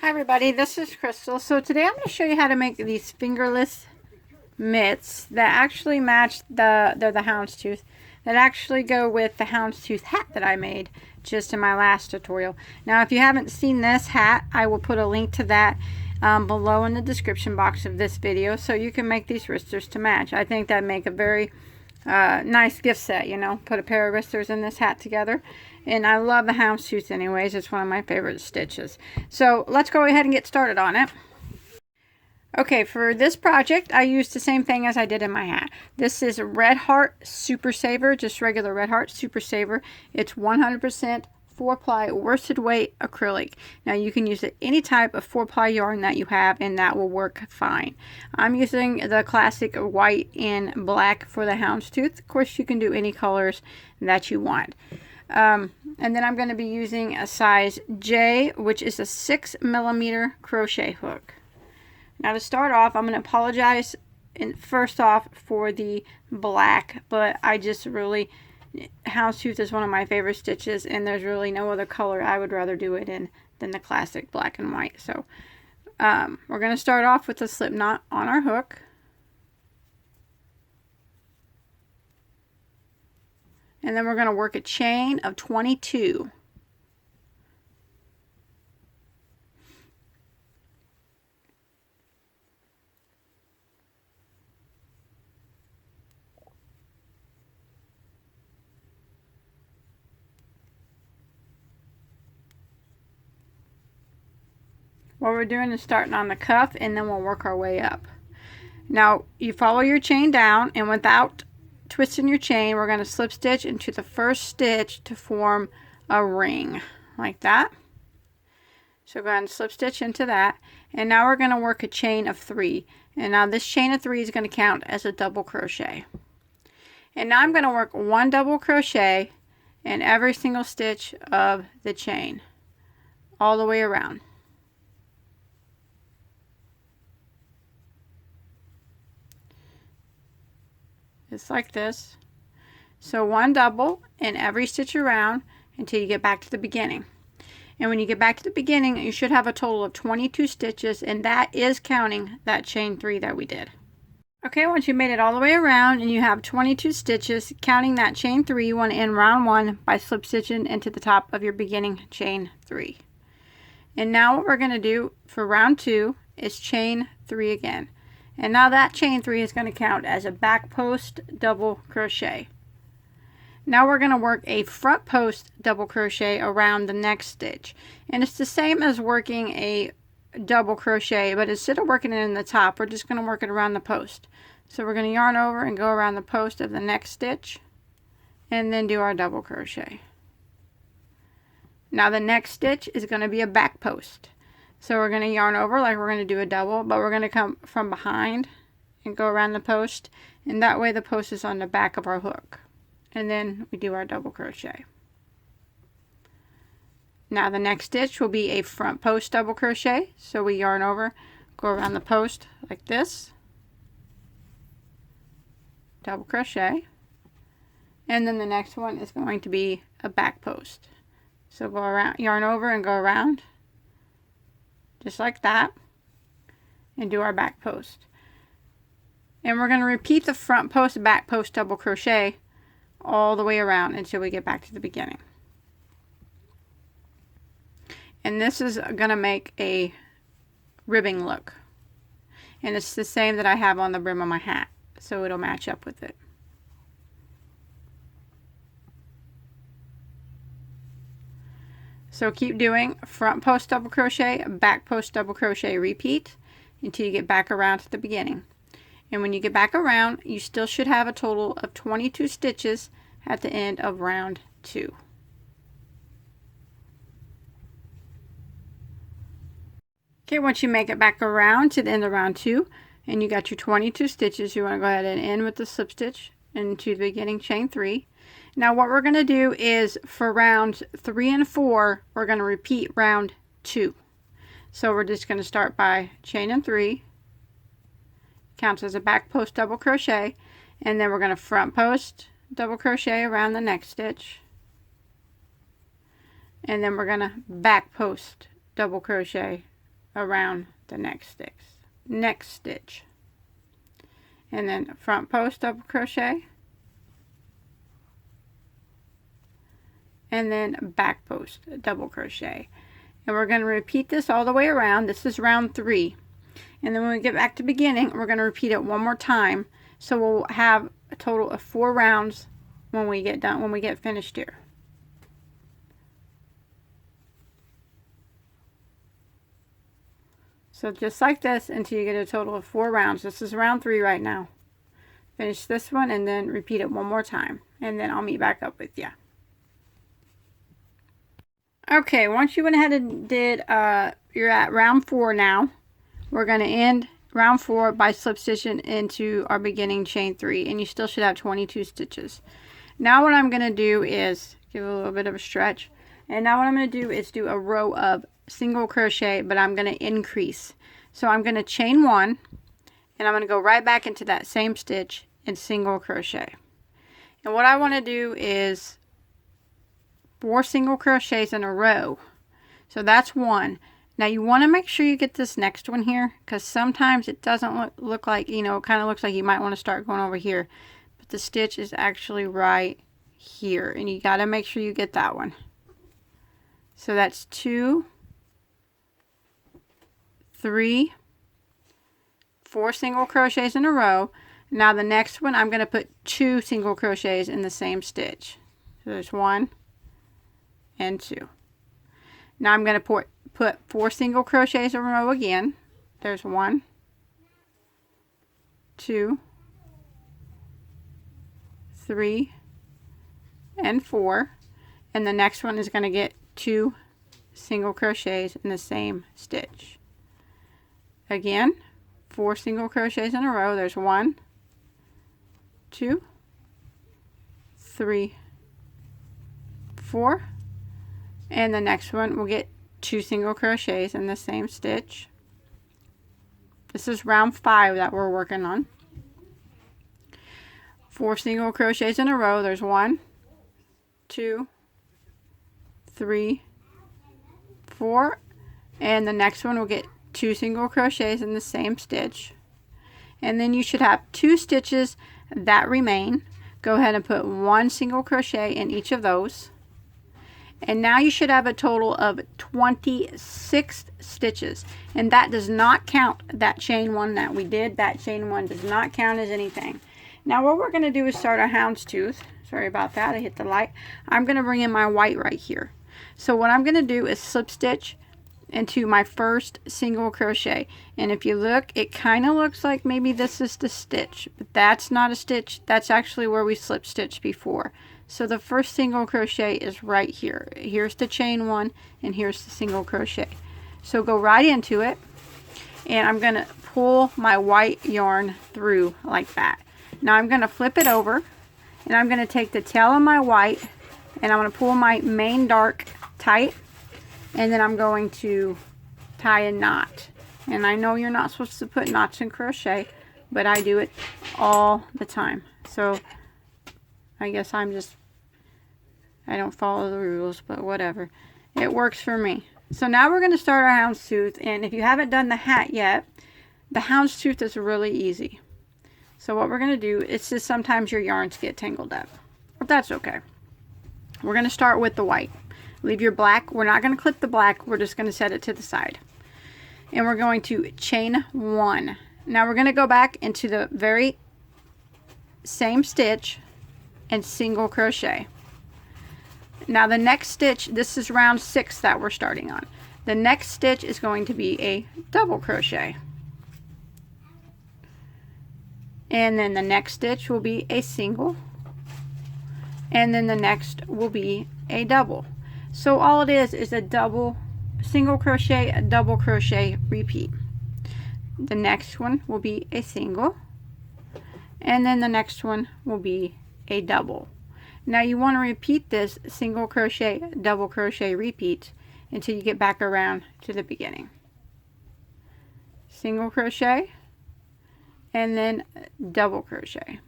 Hi everybody, this is Crystal. So today I'm going to show you how to make these fingerless mitts that actually match they're the houndstooth, that actually go with the houndstooth hat that I made just in my last tutorial. Now if you haven't seen this hat, I will put a link to that below in the description box of this video so you can make these wristers to match. I think that make a very nice gift set, you know, put a pair of wristers in this hat together. And I love the houndstooth anyways. It's one of my favorite stitches. So let's go ahead and get started on it. Okay, for this project I used the same thing as I did in my hat. This is Red Heart Super Saver, just regular Red Heart Super Saver. It's 100% 4-ply worsted weight acrylic. Now you can use any type of 4-ply yarn that you have and that will work fine. I'm using the classic white and black for the houndstooth. Of course you can do any colors that you want. And then I'm going to be using a size J, which is a 6mm crochet hook. Now to start off, I'm going to apologize first off for the black, but I just really, houndstooth is one of my favorite stitches and there's really no other color I would rather do it in than the classic black and white. So we're going to start off with a slip knot on our hook. And then we're going to work a chain of 22. What we're doing is starting on the cuff and then we'll work our way up. Now you follow your chain down and without twisting your chain, we're going to slip stitch into the first stitch to form a ring like that. So go ahead and slip stitch into that, and now we're going to work a chain of 3, and now this chain of 3 is going to count as a double crochet. And now I'm going to work 1 double crochet in every single stitch of the chain all the way around. Just like this. So 1 double in every stitch around until you get back to the beginning. And when you get back to the beginning, you should have a total of 22 stitches, and that is counting that chain 3 that we did. Okay, once you made it all the way around and you have 22 stitches, counting that chain 3, you want to end round 1 by slip stitching into the top of your beginning chain 3. And now what we're going to do for round 2 is chain 3 again. And now that chain 3 is going to count as a back post double crochet. Now we're going to work a front post double crochet around the next stitch. And it's the same as working a double crochet, but instead of working it in the top, we're just going to work it around the post. So we're going to yarn over and go around the post of the next stitch and then do our double crochet. Now the next stitch is going to be a back post. So we're going to yarn over like we're going to do a double, but we're going to come from behind and go around the post, and that way the post is on the back of our hook. And then we do our double crochet. Now the next stitch will be a front post double crochet. So we yarn over, go around the post like this, double crochet, and then the next one is going to be a back post. So go around, yarn over and go around just like that, and do our back post. And we're going to repeat the front post, back post double crochet all the way around until we get back to the beginning. And this is going to make a ribbing look. And it's the same that I have on the brim of my hat, so it'll match up with it. So keep doing front post double crochet, back post double crochet, repeat until you get back around to the beginning. And when you get back around, you still should have a total of 22 stitches at the end of round 2. Okay, once you make it back around to the end of round 2 and you got your 22 stitches, you want to go ahead and end with the slip stitch into the beginning chain 3. Now what we're going to do is for rounds 3 and 4, we're going to repeat round 2. So we're just going to start by chaining 3, counts as a back post double crochet, and then we're going to front post double crochet around the next stitch, and then we're going to back post double crochet around the next stitch. And then front post double crochet, and then back post double crochet. And we're going to repeat this all the way around. This is round 3. And then when we get back to beginning, we're going to repeat it one more time. So we'll have a total of 4 rounds when we get done, when we get finished here. So just like this until you get a total of 4 rounds. This is round 3 right now. Finish this one and then repeat it one more time. And then I'll meet back up with you. Okay, once you went ahead and did, you're at round 4 now. We're going to end round 4 by slip stitching into our beginning chain 3. And you still should have 22 stitches. Now what I'm going to do is give a little bit of a stretch. And now what I'm going to do is do a row of single crochet, but I'm going to increase. So I'm going to chain 1, and I'm going to go right back into that same stitch and single crochet. And what I want to do is 4 single crochets in a row. So that's 1. Now you want to make sure you get this next one here, because sometimes it doesn't look like, you know, it kind of looks like you might want to start going over here. But the stitch is actually right here, and you got to make sure you get that one. So that's 2, 3, 4 single crochets in a row. Now the next one, I'm going to put 2 single crochets in the same stitch. So there's 1 and 2. Now I'm going to put 4 single crochets in a row again. There's 1, 2, 3, and 4. And the next one is going to get 2 single crochets in the same stitch. Again, 4 single crochets in a row. There's 1, 2, 3, 4, and the next one will get 2 single crochets in the same stitch. This is round 5 that we're working on. 4 single crochets in a row. There's 1, 2, 3, 4, and the next one will get 2 single crochets in the same stitch. And then you should have 2 stitches that remain. Go ahead and put 1 single crochet in each of those. And now you should have a total of 26 stitches. And that does not count that chain 1 that we did. That chain 1 does not count as anything. Now what we're going to do is start a houndstooth. Sorry about that, I hit the light. I'm going to bring in my white right here. So what I'm going to do is slip stitch into my first single crochet. And if you look, it kind of looks like maybe this is the stitch, but that's not a stitch. That's actually where we slip stitched before. So the first single crochet is right here. Here's the chain 1, and here's the single crochet. So go right into it, and I'm going to pull my white yarn through like that. Now I'm going to flip it over, and I'm going to take the tail of my white, and I'm going to pull my main dark tight, and then I'm going to tie a knot. And I know you're not supposed to put knots in crochet, but I do it all the time. So I guess I don't follow the rules, but whatever. It works for me. So now we're going to start our houndstooth, and if you haven't done the hat yet, the houndstooth is really easy. So what we're going to do is just sometimes your yarns get tangled up, but that's okay. We're going to start with the white. Leave your black. We're not going to clip the black. We're just going to set it to the side. And we're going to chain 1. Now we're going to go back into the very same stitch and single crochet. Now the next stitch, this is round 6 that we're starting on. The next stitch is going to be a double crochet. And then the next stitch will be a single. And then the next will be a double. So all it is a double, single crochet, a double crochet, repeat. The next one will be a single, and then the next one will be a double. Now you want to repeat this single crochet, double crochet repeat until you get back around to the beginning. Single crochet, and then double crochet,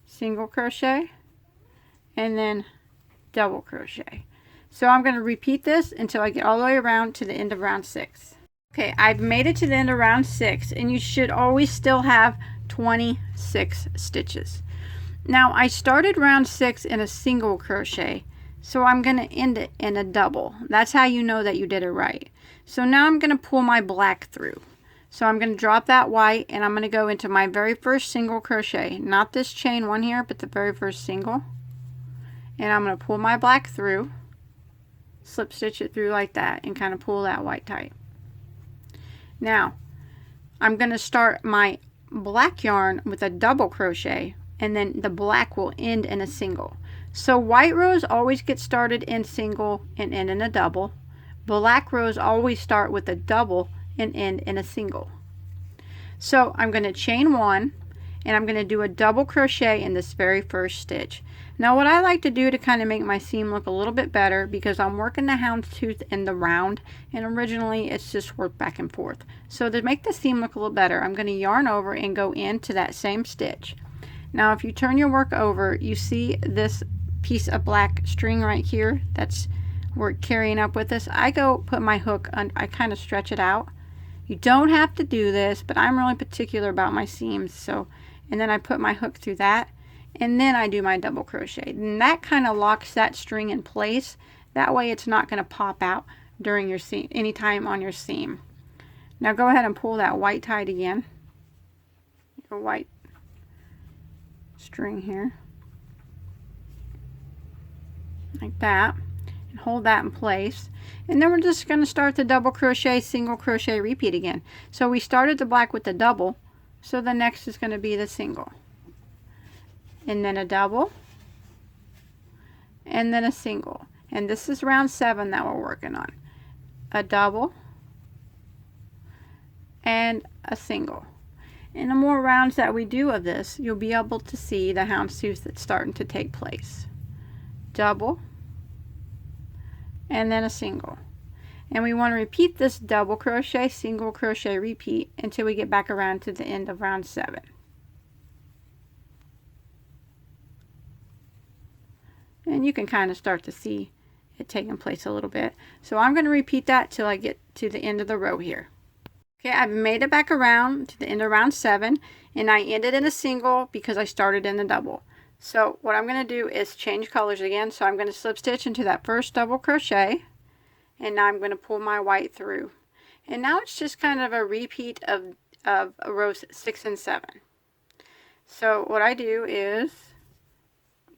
single crochet, and then double crochet. So I'm going to repeat this until I get all the way around to the end of round 6. Okay, I've made it to the end of round 6, and you should always still have 26 stitches. Now I started round 6 in a single crochet, so I'm going to end it in a double. That's how you know that you did it right. So now I'm going to pull my black through. So I'm going to drop that white, and I'm going to go into my very first single crochet, not this chain one here, but the very first single, and I'm going to pull my black through, slip stitch it through like that, and kind of pull that white tight. Now I'm going to start my black yarn with a double crochet, and then the black will end in a single. So white rows always get started in single and end in a double. Black rows always start with a double and end in a single. So I'm going to chain 1, and I'm going to do a double crochet in this very first stitch. Now what I like to do to kind of make my seam look a little bit better, because I'm working the houndstooth in the round, and originally it's just worked back and forth. So to make the seam look a little better, I'm going to yarn over and go into that same stitch. Now if you turn your work over, you see this piece of black string right here that's we're carrying up with us. I go put my hook on, I kind of stretch it out. You don't have to do this, but I'm really particular about my seams. So, and then I put my hook through that, and then I do my double crochet, and that kind of locks that string in place. That way it's not going to pop out during your seam, anytime on your seam. Now go ahead and pull that white tight again, your white string here, like that, and hold that in place. And then we're just going to start the double crochet, single crochet, repeat again. So we started the black with the double, so the next is going to be the single, and then a double, and then a single. And this is round 7 that we're working on. A double and a single. And the more rounds that we do of this, you'll be able to see the houndstooth that's starting to take place. Double and then a single. And we want to repeat this double crochet, single crochet, repeat until we get back around to the end of round 7. And you can kind of start to see it taking place a little bit. So I'm going to repeat that till I get to the end of the row here. Okay, I've made it back around to the end of round 7, and I ended in a single because I started in the double. So what I'm going to do is change colors again. So I'm going to slip stitch into that first double crochet, and now I'm going to pull my white through. And now it's just kind of a repeat of rows 6 and 7. So what I do is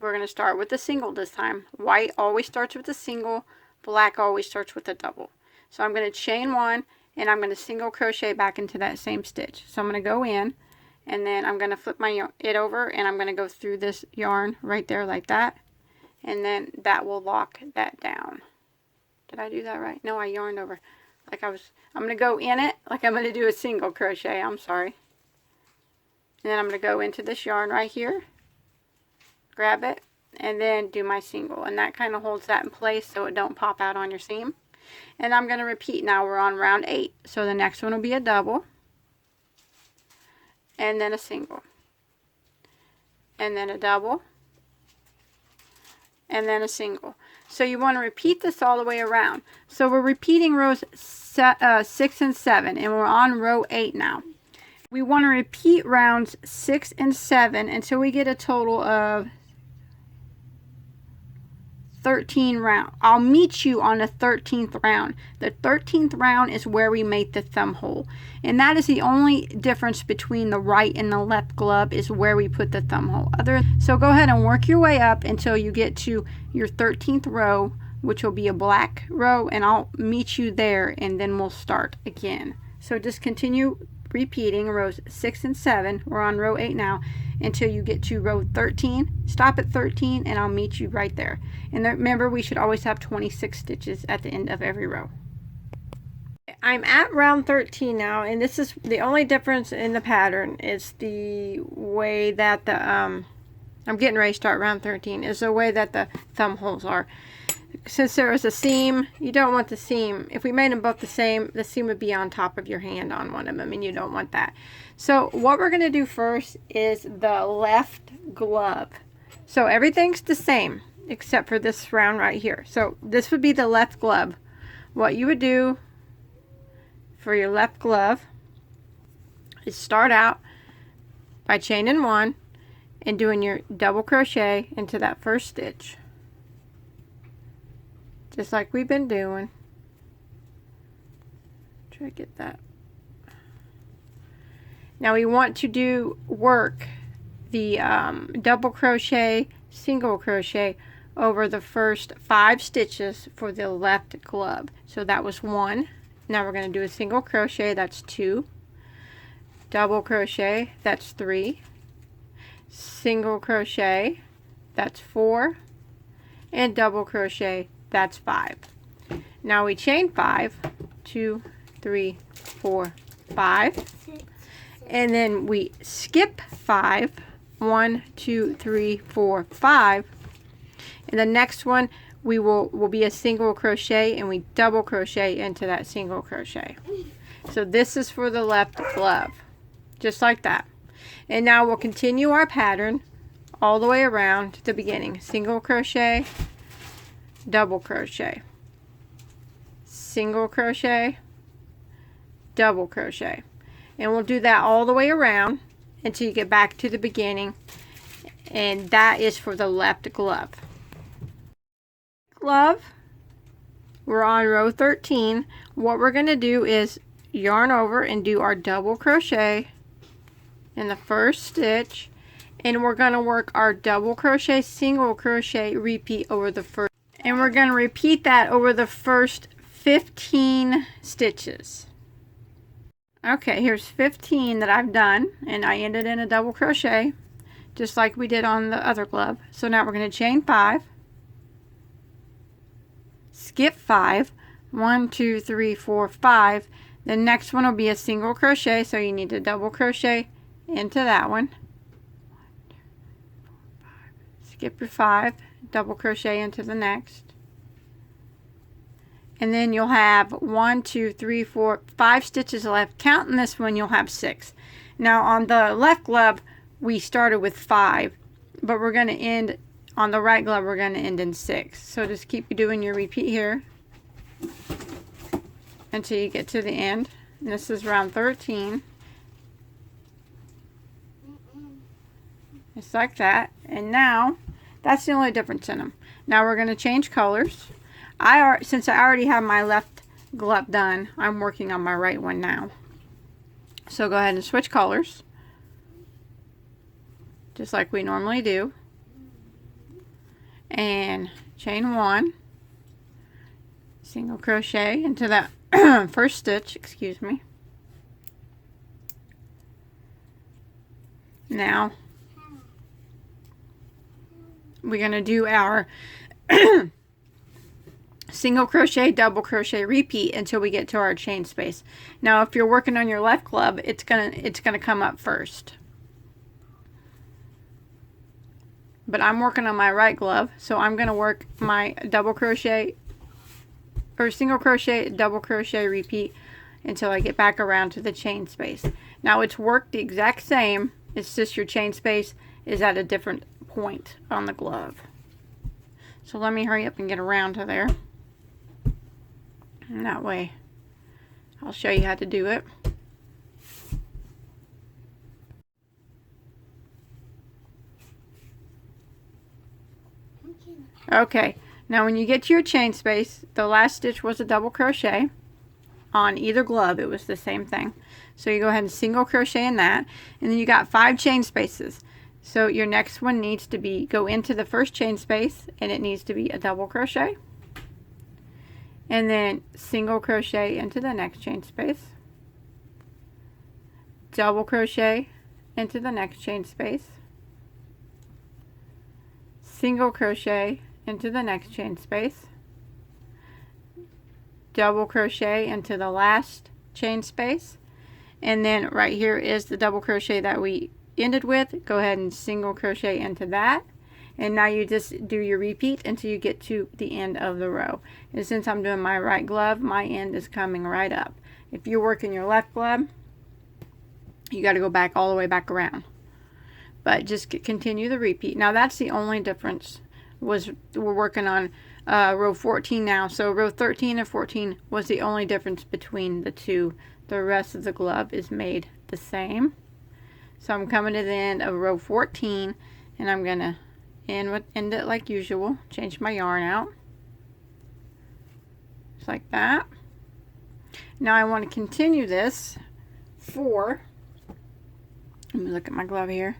we're going to start with the single this time. White always starts with a single, black always starts with a double. So I'm going to chain 1, and I'm going to single crochet back into that same stitch. So I'm going to go in, and then I'm going to flip it over, and I'm going to go through this yarn right there like that, and then that will lock that down. Did I do that right? No, I yarned over like I'm going to go in it like I'm going to do a single crochet. I'm sorry. And then I'm going to go into this yarn right here, grab it, and then do my single, and that kind of holds that in place so it don't pop out on your seam. And I'm going to repeat. Now we're on round 8, so the next one will be a double, and then a single, and then a double, and then a single. So you want to repeat this all the way around. So we're repeating rows 6 and 7, and we're on row 8 now. We want to repeat rounds 6 and 7 until we get a total of 13 rounds. I'll meet you on the 13th round. The 13th round is where we make the thumb hole, and that is the only difference between the right and the left glove, is where we put the thumb hole. So go ahead and work your way up until you get to your 13th row, which will be a black row, and I'll meet you there, and then we'll start again. So just continue repeating rows 6 and 7. We're on row 8 now, until you get to row 13. Stop at 13, and I'll meet you right there. And remember, we should always have 26 stitches at the end of every row. I'm at round 13 now, and this is the only difference in the pattern is the way that the I'm getting ready to start round 13, is the way that the thumb holes are. Since there is a seam, you don't want the seam. If we made them both the same, the seam would be on top of your hand on one of them, and you don't want that. So what we're going to do first is the left glove. So everything's the same except for this round right here. So this would be the left glove. What you would do for your left glove is start out by chaining 1 and doing your double crochet into that first stitch, just like we've been doing. Try to get that. Now we want to work the double crochet, single crochet over the first 5 stitches for the left glove. So that was 1. Now we're going to do a single crochet, that's 2. Double crochet, that's 3. Single crochet, that's 4. And double crochet, that's 5. Now we chain 5, 2, 3, 4, 5. And then we skip 5, 1, 2, 3, 4, 5. And the next one will be a single crochet, and we double crochet into that single crochet. So this is for the left glove, just like that. And now we'll continue our pattern all the way around to the beginning. Single crochet, double crochet, single crochet, double crochet. And we'll do that all the way around until you get back to the beginning. And that is for the left glove. Glove, we're on row 13. What we're going to do is yarn over and do our double crochet in the first stitch, and we're going to work our double crochet, single crochet, repeat over the first, and we're going to repeat that over the first 15 stitches. Okay, here's 15 that I've done, and I ended in a double crochet just like we did on the other glove. So now we're going to chain 5, skip 5, 1, 2, 3, 4, 5. The next one will be a single crochet, so you need to double crochet into that one. Skip your 5, double crochet into the next. And then you'll have 1, 2, 3, 4, 5 stitches left. Counting this one, you'll have 6. Now on the left glove, we started with 5, but we're going to end on the right glove, we're going to end in 6. So just keep doing your repeat here until you get to the end. And this is round 13. It's like that. And now that's the only difference in them. Now we're going to change colors. Since I already have my left glove done, I'm working on my right one now. So go ahead and switch colors, just like we normally do. And chain 1, single crochet into that first stitch, excuse me. Now we're going to do our single crochet, double crochet, repeat until we get to our chain space. Now if you're working on your left glove, it's gonna come up first. But I'm working on my right glove, so I'm gonna work my double crochet or single crochet, double crochet, repeat until I get back around to the chain space. Now it's worked the exact same, it's just your chain space is at a different point on the glove. So let me hurry up and get around to there. And that way I'll show you how to do it. Okay, now when you get to your chain space, the last stitch was a double crochet. On either glove it was the same thing. So you go ahead and single crochet in that, and then you got 5 chain spaces. So your next one needs to be, go into the first chain space, and it needs to be a double crochet. And then single crochet into the next chain space. Double crochet into the next chain space. Single crochet into the next chain space. Double crochet into the last chain space. And then right here is the double crochet that we ended with. Go ahead and single crochet into that, and now you just do your repeat until you get to the end of the row. And since I'm doing my right glove, my end is coming right up. If you're working your left glove, you got to go back all the way back around, but just continue the repeat. Now that's the only difference we're working on row 14 now. So row 13 and 14 was the only difference between the two. The rest of the glove is made the same. So I'm coming to the end of row 14, and I'm going to end it like usual. Change my yarn out. Just like that. Now I want to continue this for, let me look at my glove here,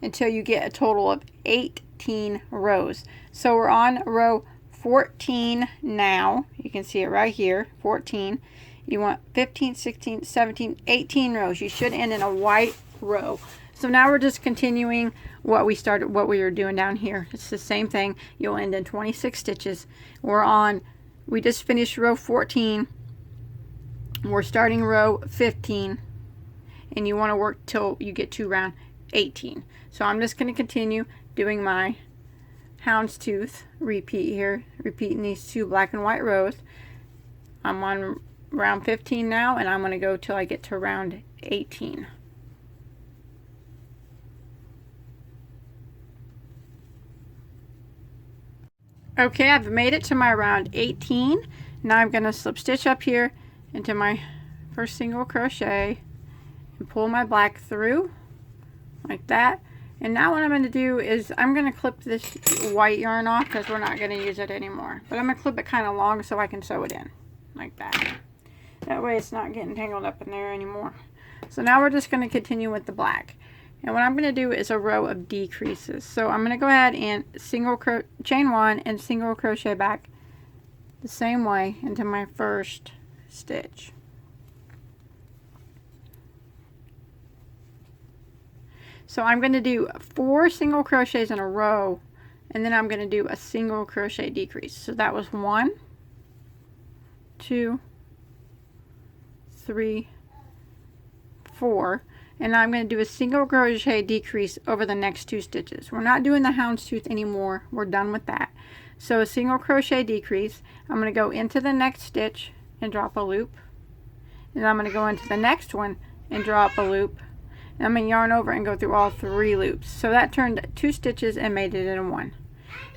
until you get a total of 18 rows. So we're on row 14 now. You can see it right here, 14. You want 15, 16, 17, 18 rows. You should end in a white row. So now we're just continuing what we were doing down here. It's the same thing. You'll end in 26 stitches. We just finished row 14. We're starting row 15, and you want to work till you get to round 18. So I'm just going to continue doing my houndstooth repeat here, repeating these 2 black and white rows. I'm on round 15 now, and I'm going to go till I get to round 18. Okay, I've made it to my round 18. Now I'm going to slip stitch up here into my first single crochet and pull my black through like that. And now what I'm going to do is I'm going to clip this white yarn off because we're not going to use it anymore. But I'm going to clip it kind of long so I can sew it in like that. That way it's not getting tangled up in there anymore. So now we're just going to continue with the black. And what I'm going to do is a row of decreases. So I'm going to go ahead and chain 1 and single crochet back the same way into my first stitch. So I'm going to do 4 single crochets in a row, and then I'm going to do a single crochet decrease. So that was 1, 2, 3, 4. And now I'm going to do a single crochet decrease over the next 2 stitches. We're not doing the houndstooth anymore. We're done with that. So a single crochet decrease. I'm going to go into the next stitch and drop a loop. And I'm going to go into the next one and drop a loop. And I'm going to yarn over and go through all 3 loops. So that turned 2 stitches and made it into 1.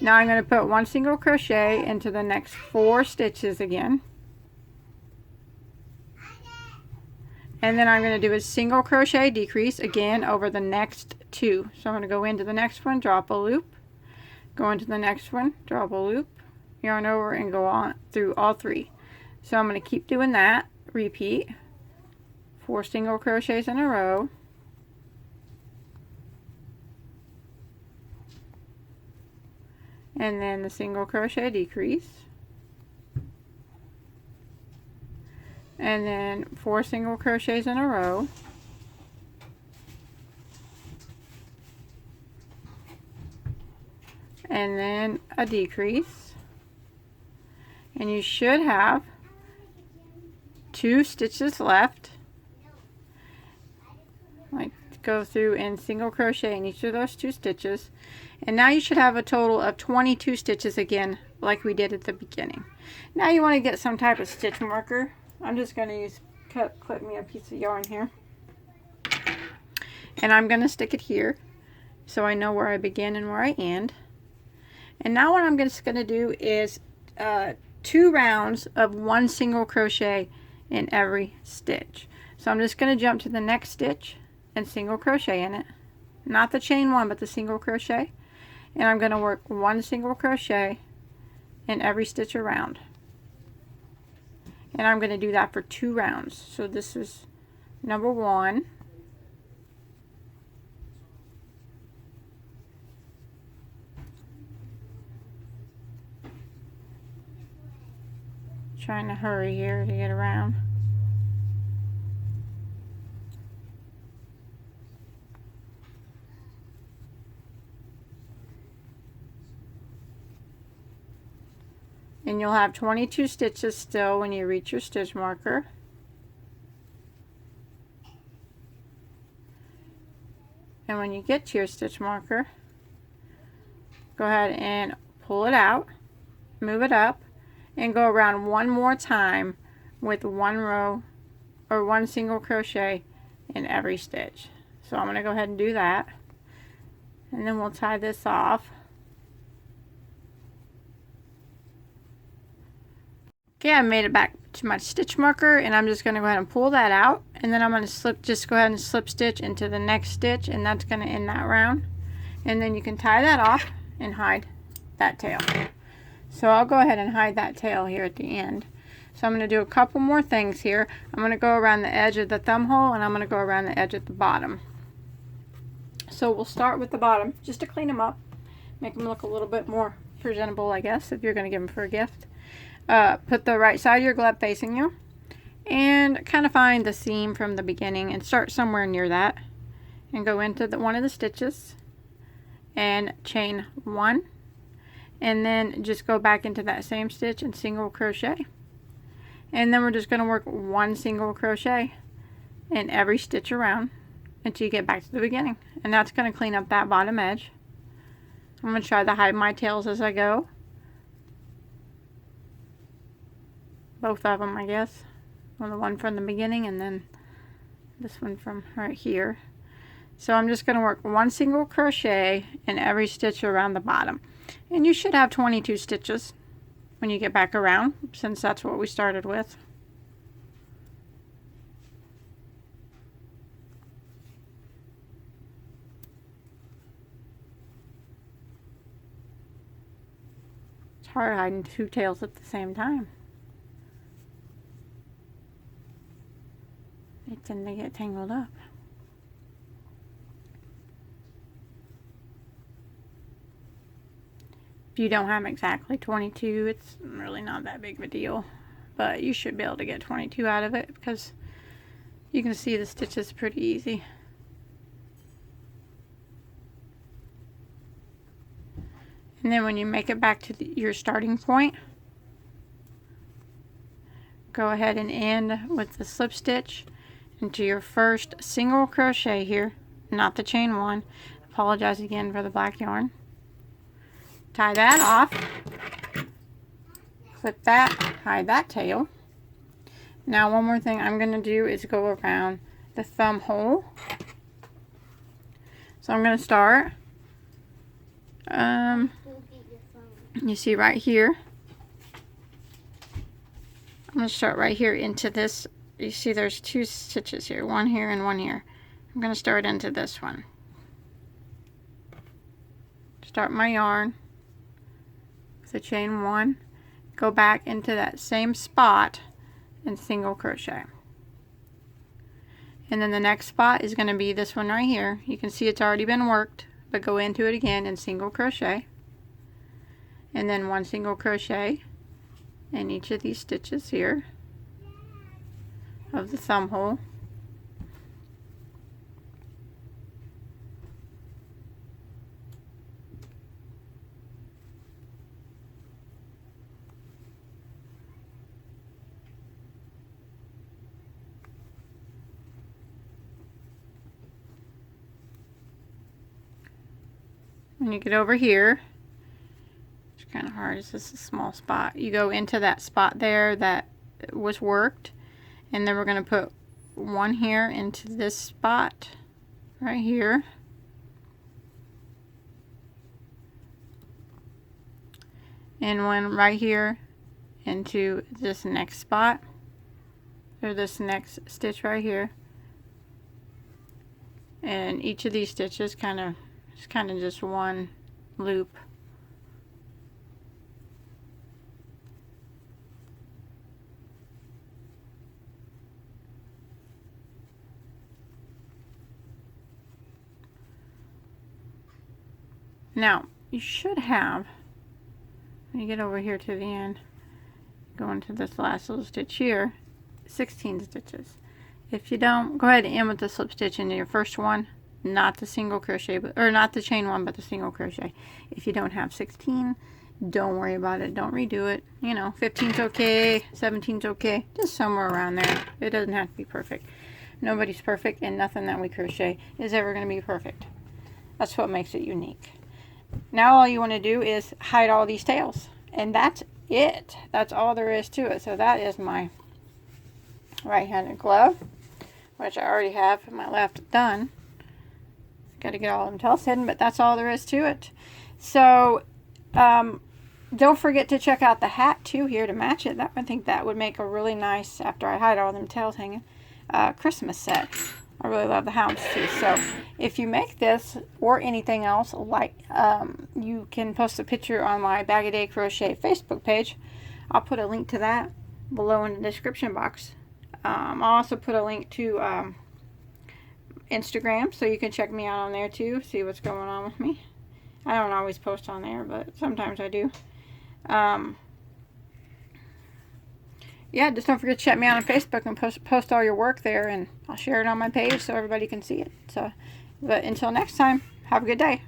Now I'm going to put 1 single crochet into the next 4 stitches again. And then I'm going to do a single crochet decrease again over the next 2. So I'm going to go into the next one, drop a loop, go into the next one, drop a loop, yarn over, and go on through all 3. So I'm going to keep doing that. Repeat 4 single crochets in a row. And then the single crochet decrease. And then 4 single crochets in a row. And then a decrease. And you should have 2 stitches left. Like, go through and single crochet in each of those 2 stitches. And now you should have a total of 22 stitches again, like we did at the beginning. Now you want to get some type of stitch marker. I'm just going to clip me a piece of yarn here. And I'm going to stick it here so I know where I begin and where I end. And now what I'm just going to do is 2 rounds of 1 single crochet in every stitch. So I'm just going to jump to the next stitch and single crochet in it. Not the chain 1, but the single crochet. And I'm going to work 1 single crochet in every stitch around. And I'm going to do that for 2 rounds. So this is number 1. Trying to hurry here to get around. And you'll have 22 stitches still when you reach your stitch marker. And when you get to your stitch marker, go ahead and pull it out, move it up, and go around one more time with 1 row or 1 single crochet in every stitch. So I'm going to go ahead and do that. And then we'll tie this off. Okay, I made it back to my stitch marker, and I'm just going to go ahead and pull that out, and then I'm going to just go ahead and slip stitch into the next stitch, and that's going to end that round. And then you can tie that off and hide that tail. So I'll go ahead and hide that tail here at the end. So I'm going to do a couple more things here. I'm going to go around the edge of the thumb hole, and I'm going to go around the edge at the bottom. So we'll start with the bottom just to clean them up, make them look a little bit more presentable, I guess, if you're going to give them for a gift. Put the right side of your glove facing you, and kind of find the seam from the beginning and start somewhere near that, and go into one of the stitches and chain 1, and then just go back into that same stitch and single crochet. And then we're just going to work 1 single crochet in every stitch around until you get back to the beginning, and that's going to clean up that bottom edge. I'm going to try to hide my tails as I go. Both of them, I guess. Well, the one from the beginning and then this one from right here. So I'm just going to work 1 single crochet in every stitch around the bottom. And you should have 22 stitches when you get back around, since that's what we started with. It's hard hiding 2 tails at the same time. They tend to get tangled up. If you don't have exactly 22, it's really not that big of a deal. But you should be able to get 22 out of it, because you can see the stitches pretty easy. And then when you make it back to your starting point, go ahead and end with the slip stitch into your first single crochet here, not the chain 1. Apologize again for the black yarn. Tie that off, clip that, hide that tail. Now one more thing I'm going to do is go around the thumb hole. So I'm going to start, you see right here, I'm going to start right here into this. You see there's 2 stitches here, 1 here and 1 here. I'm going to start into this one. Start my yarn with a chain 1, go back into that same spot and single crochet. And then the next spot is going to be this one right here. You can see it's already been worked, but go into it again and single crochet. And then 1 single crochet in each of these stitches here of the thumb hole. When you get over here, it's kind of hard, it's just a small spot. You go into that spot there that was worked, and then we're going to put 1 here into this spot right here. And 1 right here into this next spot, or this next stitch right here. And each of these stitches kind of just 1 loop. Now, you should have, when you get over here to the end, go into this last little stitch here, 16 stitches. If you don't, go ahead and end with the slip stitch into your first one, not the single crochet, or not the chain 1, but the single crochet. If you don't have 16, don't worry about it. Don't redo it. You know, 15's okay, 17's okay, just somewhere around there. It doesn't have to be perfect. Nobody's perfect, and nothing that we crochet is ever going to be perfect. That's what makes it unique. Now all you want to do is hide all these tails, and that's it. That's all there is to it. So that is my right-handed glove, which I already have my left done. Got to get all them tails hidden, but that's all there is to it. So, don't forget to check out the hat too here to match it. I think that would make a really nice, after I hide all them tails hanging, Christmas set. I really love the Houndstooth. So if you make this or anything else, like you can post a picture on my Bagoday Crochet Facebook page. I'll put a link to that below in the description box. I'll also put a link to Instagram, so you can check me out on there too, see what's going on with me. I don't always post on there, but sometimes I do. Yeah, just don't forget to check me out on Facebook and post all your work there, and I'll share it on my page so everybody can see it. So, but until next time, have a good day.